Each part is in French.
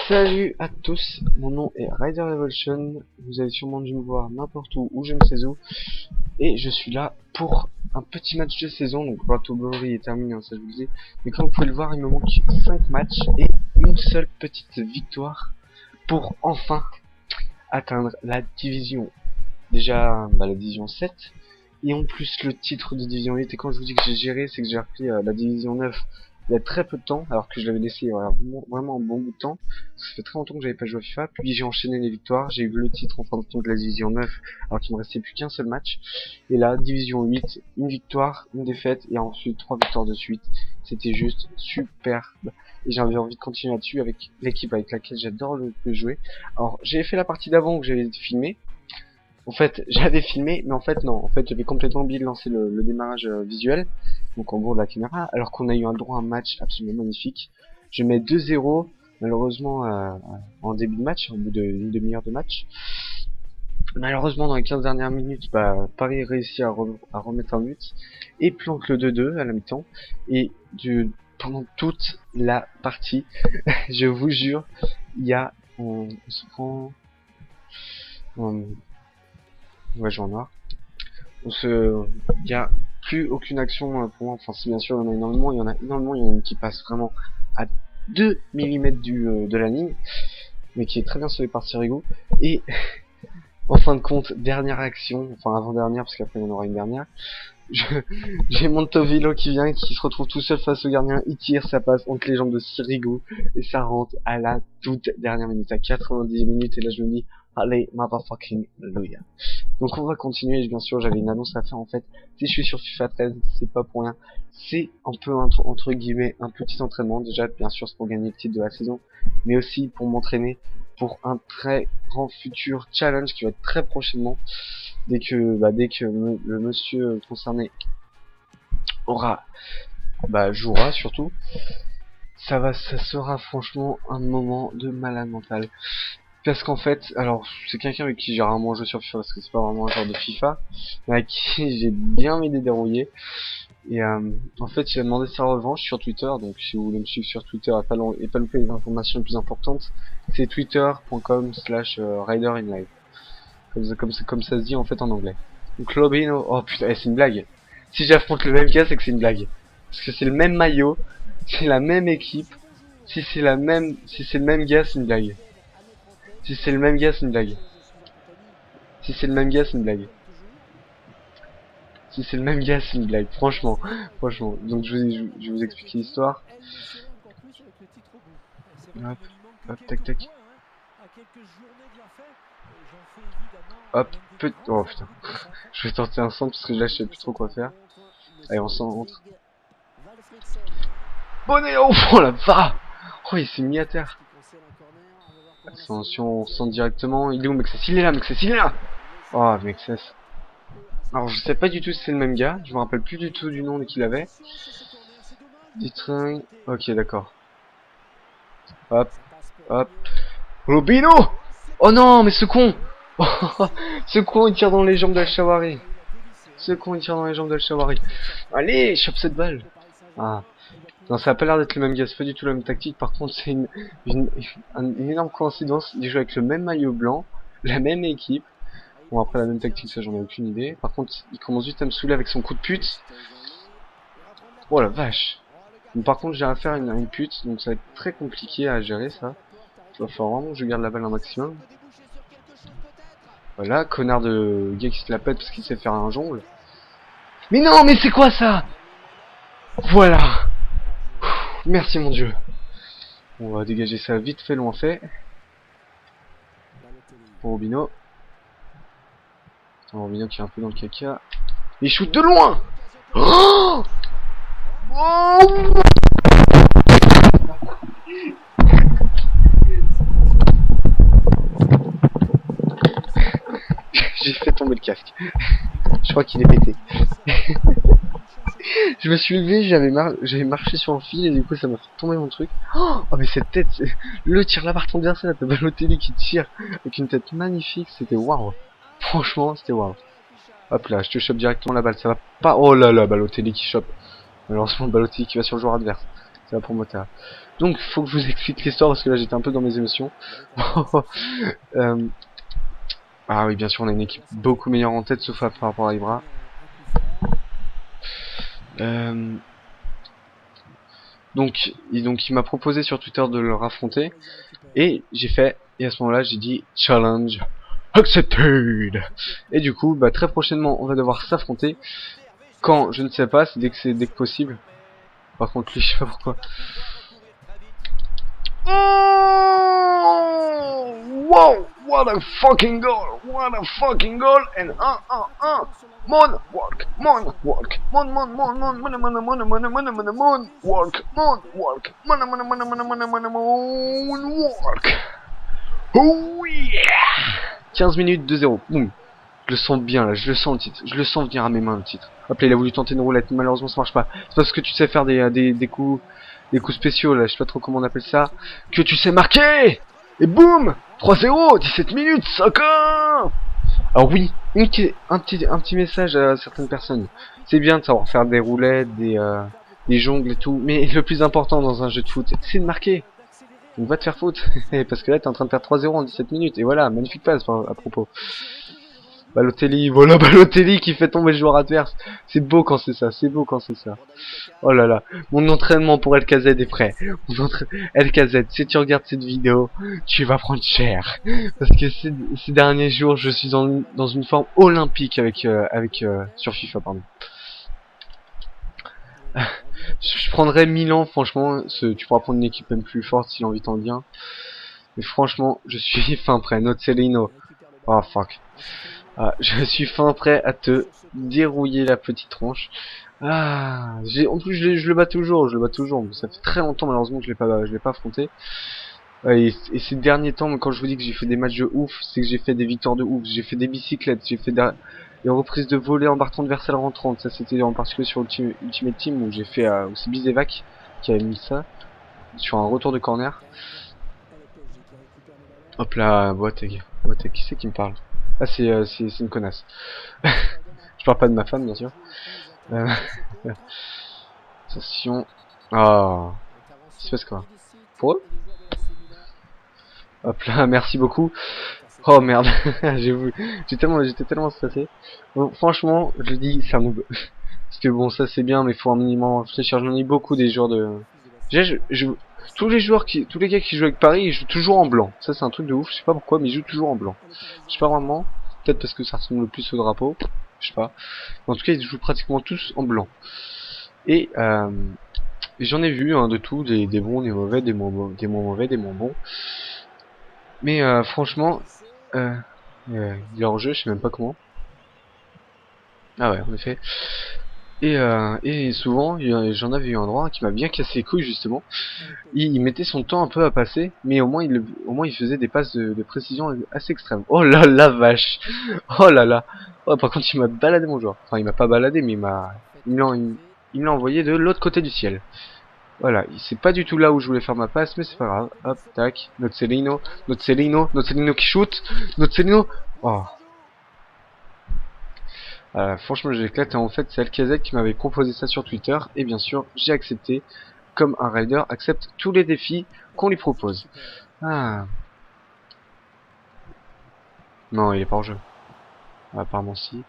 Salut à tous, mon nom est Rider Evolution, vous avez sûrement dû me voir n'importe où je ne sais où, et je suis là pour un petit match de saison, donc Road to Glory est terminé, hein, ça je vous le dis, mais comme vous pouvez le voir, il me manque 5 matchs et une seule petite victoire pour enfin atteindre la division, déjà la division 7, et en plus le titre de division 8, et quand je vous dis que j'ai géré, c'est que j'ai repris la division 9 il y a très peu de temps, alors que je l'avais laissé vraiment un bon bout de temps. Ça fait très longtemps que j'avais pas joué à FIFA, puis j'ai enchaîné les victoires, j'ai eu le titre en fin de compte de la division 9, alors qu'il me restait plus qu'un seul match. Et là, division 8, une victoire, une défaite, et ensuite 3 victoires de suite. C'était juste superbe. Et j'avais envie de continuer là-dessus avec l'équipe avec laquelle j'adore le plus jouer. Alors, j'ai fait la partie d'avant où j'avais filmé. En fait, j'avais filmé, mais en fait non. En fait, j'avais complètement oublié de lancer le démarrage visuel, donc en gros de la caméra, alors qu'on a eu un droit à un match absolument magnifique. Je mets 2-0, malheureusement en début de match, au bout d'une demi-heure de match. Malheureusement, dans les 15 dernières minutes, Paris réussit à remettre un but et plante le 2-2 à la mi-temps. Et pendant toute la partie, je vous jure, on se prend. On va jouer en noir. Il y a plus aucune action pour moi. Enfin, si bien sûr il y en a énormément, il y en a une qui passe vraiment à 2 mm de la ligne, mais qui est très bien sauvée par Sirigu. Et en fin de compte, dernière action, enfin avant-dernière, parce qu'après il y en aura une dernière. J'ai Montovilo qui vient, qui se retrouve tout seul face au gardien, il tire, ça passe entre les jambes de Sirigu, et ça rentre à la toute dernière minute, à 90 minutes, et là je me dis, allez, motherfucking Luya. Donc on va continuer, bien sûr j'avais une annonce à faire en fait, si je suis sur FIFA 13, c'est pas pour rien, c'est un peu entre guillemets un petit entraînement, déjà bien sûr c'est pour gagner le titre de la saison, mais aussi pour m'entraîner pour un très grand futur challenge qui va être très prochainement, dès que le monsieur concerné jouera surtout, ça sera franchement un moment de malade mental. Parce qu'en fait, alors c'est quelqu'un avec qui j'ai rarement joué sur FIFA parce que c'est pas vraiment un genre de FIFA, mais avec qui j'ai bien m'aider dérouillé. Et en fait, il a demandé sa revanche sur Twitter, donc si vous voulez me suivre sur Twitter et pas louper les informations les plus importantes, c'est twitter.com/riderinlive. Comme ça se dit en fait en anglais. Donc Lobino, oh putain, c'est une blague. Si j'affronte le même gars, c'est que c'est une blague. Parce que c'est le même maillot, c'est la même équipe. Si c'est le même gars, c'est une blague. Si c'est le même gars, c'est une blague. Si c'est le même gars, c'est une blague. Si c'est le même gars, c'est une blague. Franchement. Donc je vais vous expliquer l'histoire. Hop, tac. Hop, oh putain. Je vais tenter un centre parce que là je sais plus trop quoi faire. Allez, on centre. Bonnet, oh la va. Oh, il s'est mis à terre. Attention, on centre directement. Il est où, Mexès? Il est là. Oh, Mexès. Alors, je sais pas du tout si c'est le même gars. Je me rappelle plus du tout du nom qu'il avait. Ditring. Ok, d'accord. Hop. Robino! Oh non, mais ce con! Ce con, il tire dans les jambes d'Al-Shawari. Allez, chope cette balle. Ah. Non, ça a pas l'air d'être le même gars, c'est pas du tout la même tactique. Par contre, c'est une énorme coïncidence. Il joue avec le même maillot blanc, la même équipe. Bon, après la même tactique, ça j'en ai aucune idée. Par contre, il commence juste à me saouler avec son coup de pute. Oh la vache. Donc, par contre, j'ai à faire une pute, donc ça va être très compliqué à gérer ça. Il va falloir vraiment que je garde la balle un maximum. Voilà, connard de gars qui se la pète parce qu'il sait faire un jongle. Mais non, mais c'est quoi ça? Voilà. Merci mon dieu. On va dégager ça vite fait, loin fait. Pour Robino. Robino qui est un peu dans le caca. Il shoot de loin. Oh, j'ai fait tomber le casque. Je crois qu'il est pété. Je me suis levé, j'avais marché sur le fil et du coup ça m'a fait tomber mon truc. Oh mais cette tête, le tir là par ton adversaire, le Balotelli qui tire avec une tête magnifique, c'était waouh. Franchement, c'était waouh. Hop là, je te chope directement la balle, ça va pas. Oh là là, Balotelli qui chope. Malheureusement, Balotelli qui va sur le joueur adverse. C'est la promoteur. Donc, faut que je vous explique l'histoire parce que là, j'étais un peu dans mes émotions. Ah oui, bien sûr, on a une équipe beaucoup meilleure en tête, sauf par rapport à Ibra. Donc, il m'a proposé sur Twitter de le raffronter. Et j'ai fait, et à ce moment-là, j'ai dit challenge accepted. Et du coup, bah, très prochainement, on va devoir s'affronter. Quand, je ne sais pas, c'est dès que possible. Par contre, lui, je sais pas pourquoi. Oh, wow, what a fucking goal, and moonwalk, moonwalk, moonwalk. Oh yeah! 15 minutes, 2-0. Boum. Je le sens bien là, je le sens le titre. Je le sens venir à mes mains le titre. Hop là, il a voulu tenter une roulette, malheureusement ça marche pas. C'est parce que tu sais faire des coups spéciaux là, je sais pas trop comment on appelle ça. Que tu sais marquer! Et boum! 3-0, 17 minutes, 5-1! Alors oui, un petit message à certaines personnes. C'est bien de savoir faire des roulettes, des jongles et tout, mais le plus important dans un jeu de foot, c'est de marquer. Donc va te faire foutre, parce que là t'es en train de faire 3-0 en 17 minutes, et voilà, magnifique passe à propos. Balotelli, voilà Balotelli qui fait tomber le joueur adverse. C'est beau quand c'est ça, c'est beau quand c'est ça. Oh là là, mon entraînement pour LKZ est prêt. LKZ, si tu regardes cette vidéo, tu vas prendre cher. Parce que ces derniers jours, je suis dans une forme olympique sur FIFA, pardon. Je prendrais Milan, franchement, tu pourras prendre une équipe même plus forte si l'envie t'en vient. Mais franchement, je suis fin prêt. Nocelino. Oh fuck. Ah, je suis fin prêt à te dérouiller la petite tronche. Ah, en plus je le bats toujours, Ça fait très longtemps malheureusement que je l'ai pas affronté. Et ces derniers temps, quand je vous dis que j'ai fait des matchs de ouf, c'est que j'ai fait des victoires de ouf, j'ai fait des bicyclettes, j'ai fait des reprises de volée en bar transversal rentrante. Ça c'était en particulier sur Ultimate Team où j'ai fait aussi Bizevac qui avait mis ça sur un retour de corner. Hop là, Boateng, qui c'est qui me parle? Ah c'est une connasse. Je parle pas de ma femme bien sûr. Attention. Ah, il se passe quoi? Pour eux? Hop là, merci beaucoup. Oh merde, j'étais tellement stressé. Bon, franchement, je le dis, c'est un noob. Parce que bon, ça c'est bien, mais il faut un minimum réfléchir. J'en ai beaucoup des joueurs de. Déjà, tous les gars qui jouent avec Paris, ils jouent toujours en blanc. Ça c'est un truc de ouf. Je sais pas pourquoi, mais ils jouent toujours en blanc. Je sais pas vraiment. Peut-être parce que ça ressemble le plus au drapeau. Je sais pas. En tout cas, ils jouent pratiquement tous en blanc. Et j'en ai vu de tout, des bons, des mauvais, des moins mauvais, des moins bons. Mais franchement, il est en jeu, je sais même pas comment. Ah ouais, en effet. Et souvent, j'en avais eu un droit qui m'a bien cassé les couilles justement. Il mettait son temps un peu à passer, mais au moins il faisait des passes de précision assez extrêmes. Oh là la vache. Oh là là. Oh, par contre, il m'a baladé mon joueur. Enfin, il m'a pas baladé, mais il me l'a envoyé de l'autre côté du ciel. Voilà, c'est pas du tout là où je voulais faire ma passe, mais c'est pas grave. Hop, tac, Nocelino qui shoot, Nocelino. Oh. Franchement, j'ai éclaté. En fait, c'est LKZ qui m'avait proposé ça sur Twitter, et bien sûr, j'ai accepté, comme un rider accepte tous les défis qu'on lui propose. Ah. Non, il est pas en jeu. Ah, apparemment si.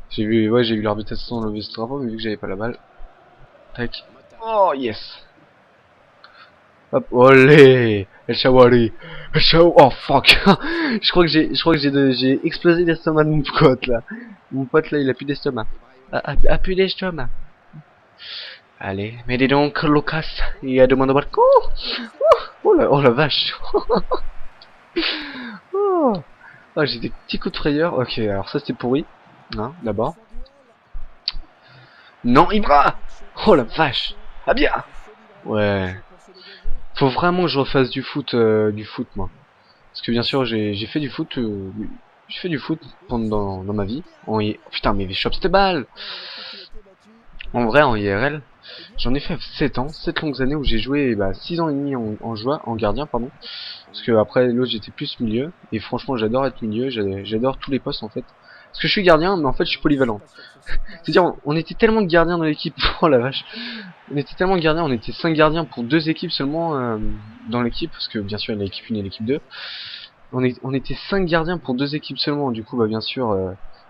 J'ai vu l'arbitre assistant lever ce drapeau, mais vu que j'avais pas la balle. Tac. Oh yes. Hop, olé, El Shawari, oh fuck. je crois que j'ai explosé l'estomac de mon pote là. Mon pote là, il a plus d'estomac. A plus d'estomac. Allez, mais dis donc Lucas, il y a demandé Barco. Oh la vache. Oh, j'ai des petits coups de frayeur. Ok, alors ça c'était pourri. Hein, d'abord. Non, Ibra. Oh la vache. Ah bien. Ouais. Faut vraiment que je refasse du foot moi. Parce que bien sûr j'ai fait du foot pendant dans ma vie. Oh, putain mais je chope cette balle. En vrai en IRL, j'en ai fait 7 ans, 7 longues années où j'ai joué 6 ans et demi en gardien pardon. Parce que après l'autre j'étais plus milieu et franchement j'adore être milieu, j'adore tous les postes en fait. Parce que je suis gardien mais en fait je suis polyvalent. C'est-à-dire on était tellement de gardiens dans l'équipe. Oh la vache. On était tellement gardiens, on était 5 gardiens pour 2 équipes seulement dans l'équipe, parce que bien sûr il y a l'équipe 1 et l'équipe 2. On était 5 gardiens pour 2 équipes seulement, du coup bah bien sûr,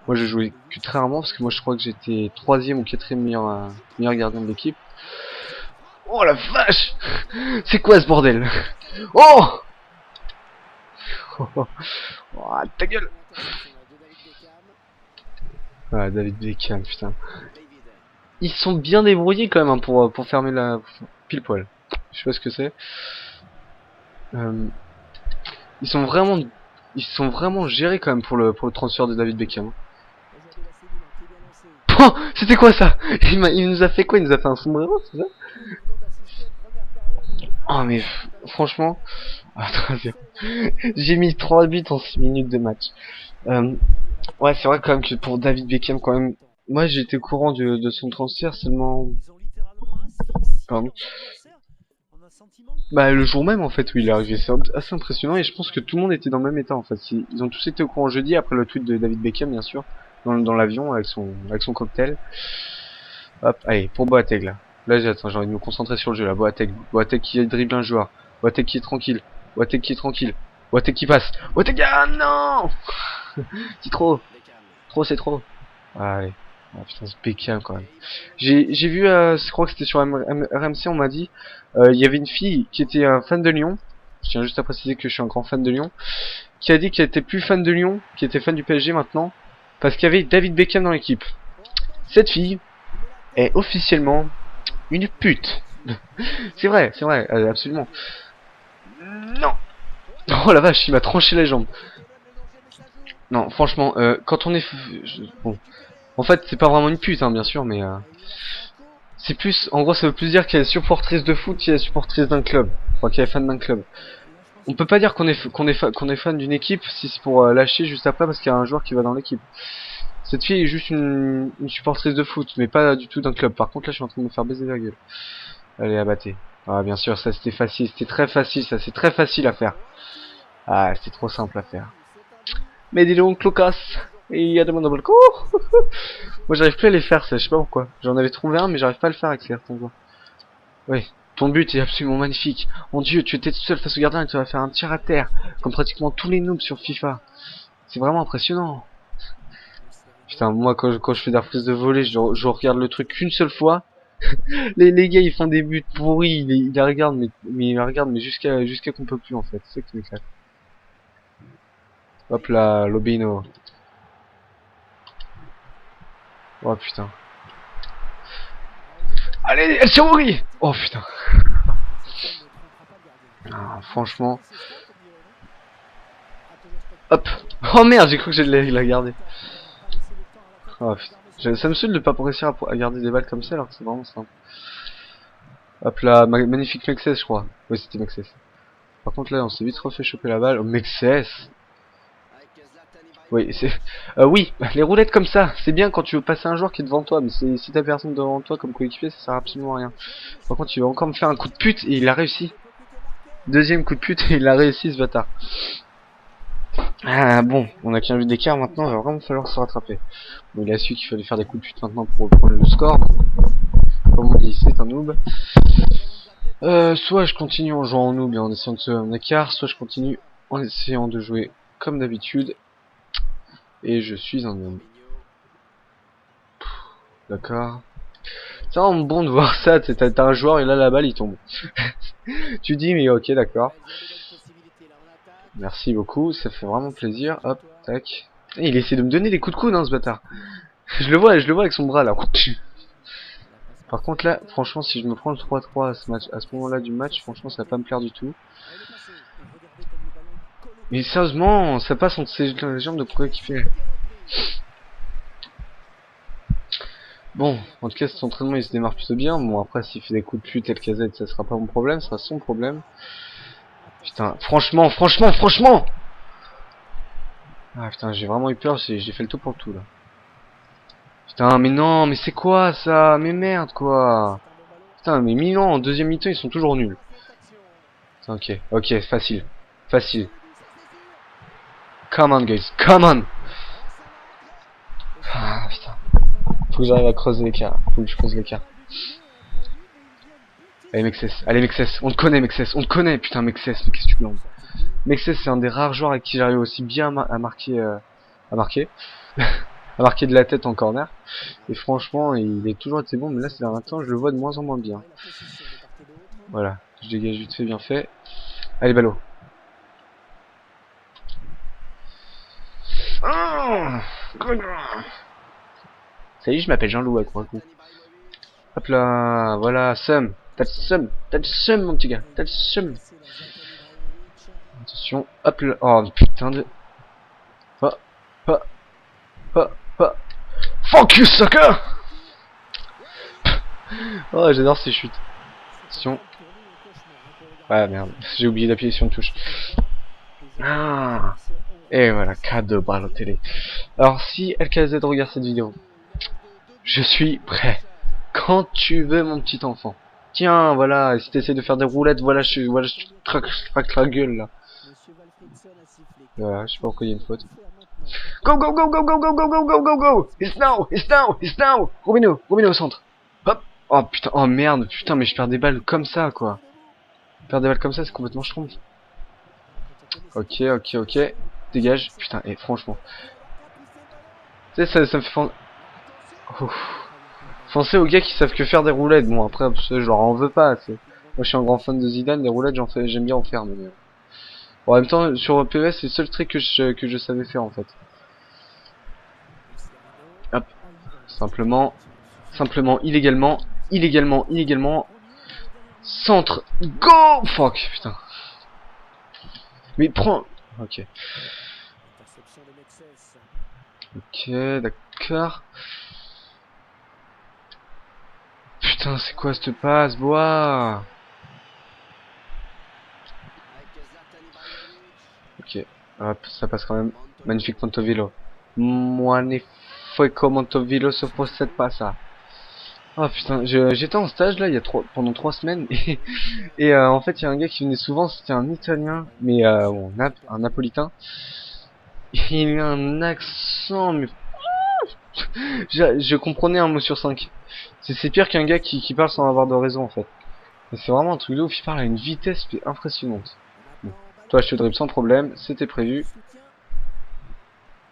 moi je jouais que très rarement, parce que moi je crois que j'étais 3ème ou 4ème meilleur gardien de l'équipe. Oh la vache! C'est quoi ce bordel? Oh! Oh, ta gueule! Ah, David Beckham, putain. Ils sont bien débrouillés quand même hein, pour fermer la pile poil. Je sais pas ce que c'est. Ils sont vraiment gérés quand même pour le transfert de David Beckham. Oh, c'était quoi ça? Il nous a fait quoi? Il nous a fait un sombrero, c'est ça? Oh mais franchement, j'ai mis 3 buts en 6 minutes de match. Ouais, c'est vrai quand même que pour David Beckham quand même, moi j'étais au courant de son transfert seulement, pardon, bah le jour même en fait où il est arrivé. C'est assez impressionnant et je pense que tout le monde était dans le même état en fait. Ils ont tous été au courant jeudi après le tweet de David Beckham bien sûr, dans l'avion avec son cocktail. Hop, allez, pour Boateng là. Là j'ai envie de me concentrer sur le jeu là. Boateng qui dribble un joueur. Boateng qui est tranquille. Boateng qui est tranquille. Boateng qui passe. Boateng, ah non. C'est trop. Trop, c'est trop. Allez. Ah putain, c'est Beckham quand même. J'ai vu, je crois que c'était sur RMC, on m'a dit, il y avait une fille qui était un fan de Lyon. Je tiens juste à préciser que je suis un grand fan de Lyon. Qui a dit qu'elle était plus fan de Lyon, qui était fan du PSG maintenant, parce qu'il y avait David Beckham dans l'équipe. Cette fille est officiellement une pute. C'est vrai, absolument. Non. Oh la vache, il m'a tranché les jambes. Non, franchement, quand on est... Bon. En fait, c'est pas vraiment une pute, hein, bien sûr, mais... C'est plus... En gros, ça veut plus dire qu'elle est supportrice de foot qu'elle est supportrice d'un club. Enfin, qu'elle est fan d'un club. On peut pas dire qu'on est fan d'une équipe si c'est pour lâcher juste après parce qu'il y a un joueur qui va dans l'équipe. Cette fille est juste une supportrice de foot, mais pas du tout d'un club. Par contre, là, je suis en train de me faire baiser la gueule. Allez, abattez. Ah, bien sûr, ça c'était facile. C'était très facile, ça. C'est très facile à faire. Ah, c'était trop simple à faire. Mais dis donc, Lucas. Il y a de mon double coup. Moi, j'arrive plus à les faire, ça. Je sais pas pourquoi. J'en avais trouvé un, mais j'arrive pas à le faire avec certains joueurs. Oui. Ton but est absolument magnifique. Mon dieu, tu étais tout seul face au gardien et tu vas faire un tir à terre. Comme pratiquement tous les noobs sur FIFA. C'est vraiment impressionnant. Putain, moi quand je fais des reprises de volée, je regarde le truc qu'une seule fois. les gars ils font des buts pourris, ils la regardent mais ils la regardent mais jusqu'à qu'on peut plus en fait, c'est ça qui m'éclate. Hop là, Lobino. Oh putain. Allez, El Shaouri. Oh putain. Ah, franchement. Hop. Oh merde, j'ai cru que j'allais la garder. Oh putain. Ça me saoule de pas réussir à garder des balles comme ça alors que c'est vraiment simple. Hop là, magnifique Mexès je crois. Oui c'était Mexès. Par contre là on s'est vite refait choper la balle. Oh Mexès. Oui, c'est... oui, les roulettes comme ça, c'est bien quand tu veux passer un joueur qui est devant toi, mais si t'as personne devant toi comme coéquipier, ça sert absolument à rien. Par contre, il va encore me faire un coup de pute et il a réussi. Deuxième coup de pute et il a réussi ce bâtard. Ah bon, on a qu'un but d'écart maintenant, il va vraiment falloir se rattraper. Bon, il a su qu'il fallait faire des coups de pute maintenant pour prendre le score. Comme on dit, c'est un noob. Soit je continue en jouant en noob et en essayant de se faire un écart, soit je continue en essayant de jouer comme d'habitude. Et je suis un homme. D'accord. C'est vraiment bon de voir ça, t'as un joueur et là la balle il tombe. Tu dis mais ok d'accord. Merci beaucoup, ça fait vraiment plaisir. Hop, tac. Et il essaie de me donner des coups de coude hein ce bâtard. Je le vois avec son bras là. Par contre là, franchement si je me prends le 3-3 à ce moment là du match, franchement ça va pas me plaire du tout. Mais sérieusement, ça passe entre ses jambes de coéquipier. Bon, en tout cas cet entraînement il se démarre plutôt bien. Bon après s'il fait des coups de pute tel KZ ça sera pas mon problème, ça sera son problème. Putain, franchement. Ah putain, j'ai vraiment eu peur, j'ai fait le tout pour le tout là. Putain, mais non, mais c'est quoi ça? Mais merde quoi. Putain, mais Milan en deuxième mi-temps ils sont toujours nuls. Putain, ok, facile. Come on guys, come on. Ah putain. Faut que j'arrive à creuser l'écart. Faut que je creuse l'écart. Allez Mexès, allez Mexès, on te connaît Mexès, on te connaît, putain Mexès, mais qu'est-ce que tu demandes? Mexès c'est un des rares joueurs avec qui j'arrive aussi bien à marquer, à marquer, à marquer de la tête en corner. Et franchement, il est toujours assez bon, mais là c'est un temps, je le vois de moins en moins bien. Voilà, je dégage vite fait, bien fait. Allez ballot. Ah, salut, je m'appelle Jean-Loup, avec moi. Hop là, voilà, Sum. T'as le seum, mon petit gars, t'as le seum. Attention, hop là, oh putain de... Pas, pas, pas. Fuck you, sucker! Oh, j'adore ces chutes. Attention. Ouais, merde, j'ai oublié d'appuyer sur une touche. Ah. Et voilà, cadeau Balotelli. Alors, si LKZ regarde cette vidéo, je suis prêt. Quand tu veux, mon petit enfant. Tiens, voilà, et si t'essaies de faire des roulettes, voilà, je craque la gueule, là. Voilà, je sais pas pourquoi il y a une faute. Go, go, go, go, go, go, go, go, go, go, go! It's now, it's now, it's now! Robino au centre. Hop! Oh putain, oh merde, putain, mais je perds des balles comme ça, quoi. Faire des balles comme ça, c'est complètement schtroumpf. Ok, ok. Dégage. Putain, et franchement. Tu sais, ça me fait penser... Pensez aux gars qui savent que faire des roulettes. Bon, après, je leur en veux pas. Moi, je suis un grand fan de Zidane. Des roulettes, j'aime bien en faire. Mais... Bon, en même temps, sur PES, c'est le seul truc que je savais faire, en fait. Hop. Simplement, illégalement. Centre. Go! Fuck, putain. Mais prends... Ok. Ok, d'accord. Putain, c'est quoi cette passe, bois? Ok, hop, ça passe quand même. Magnifique Montovillo. Magnifique Montovillo se possède pas ça. Oh putain, j'étais en stage là pendant 3 semaines et en fait il y a un gars qui venait souvent, c'était un Italien, mais bon, un Napolitain. Il a un accent, mais je comprenais un mot sur 5. C'est pire qu'un gars qui parle sans avoir de raison en fait. C'est vraiment un truc de ouf, il parle à une vitesse impressionnante. Bon. Toi je te dribble sans problème, c'était prévu.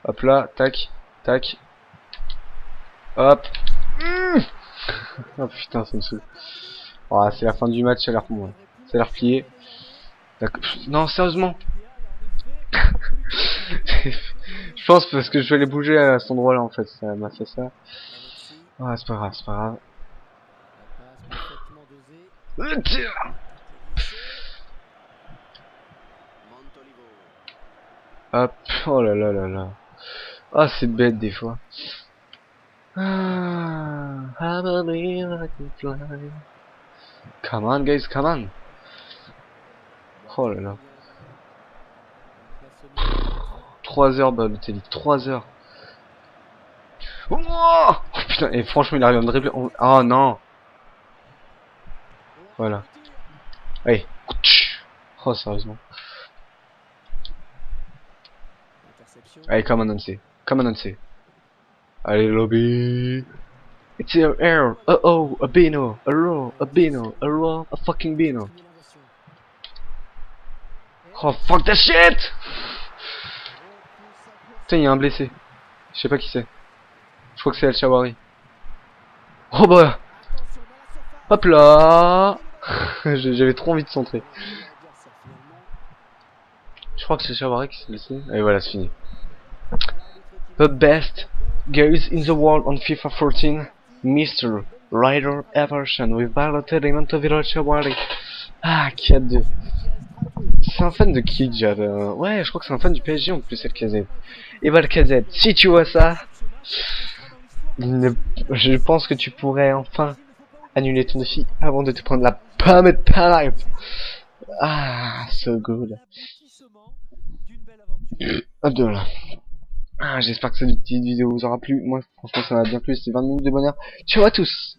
Hop là, tac, tac. Hop. Oh putain, ça me saoule. Oh, c'est la fin du match, ça a l'air pour moi. Ça a l'air plié. Non, sérieusement. Je pense parce que je vais aller bouger à cet endroit là en fait, ça m'a fait ça. Ah, c'est pas grave, c'est pas grave. Hop, oh là là là là. Ah, c'est bête des fois. Ah, I believe I can fly. Come on guys, come on. Oh là là. 3 heures Balotelli, 3 heures. Oh putain, et franchement il arrive à me dribbler. Oh non. Voilà. Allez. Oh sérieusement. Allez, come on NC. Come on NC. Allez lobby. It's your air. Oh, a Bino. A raw. A Bino. A raw. A fucking Bino. Oh fuck that shit. Putain, il y a un blessé. Je sais pas qui c'est. Je crois que c'est El Shawari. Oh bah. Hop là. J'avais trop envie de centrer. Je crois que c'est Shawari qui s'est blessé. Et voilà, c'est fini. The best goes in the world on FIFA 14. Mr. Ryder Everson with Balotelli, Montovillo, Shawari. Ah, 4-2. C'est un fan de qui déjà ouais, je crois que c'est un fan du PSG en plus, LKZ. Et bah LKZ, si tu vois ça, je pense que tu pourrais enfin annuler ton défi avant de te prendre la pomme de ta life. Ah, so good. Hop de là. Ah, j'espère que cette petite vidéo vous aura plu. Moi, franchement, ça m'a bien plu. C'était 20 minutes de bonheur. Ciao à tous!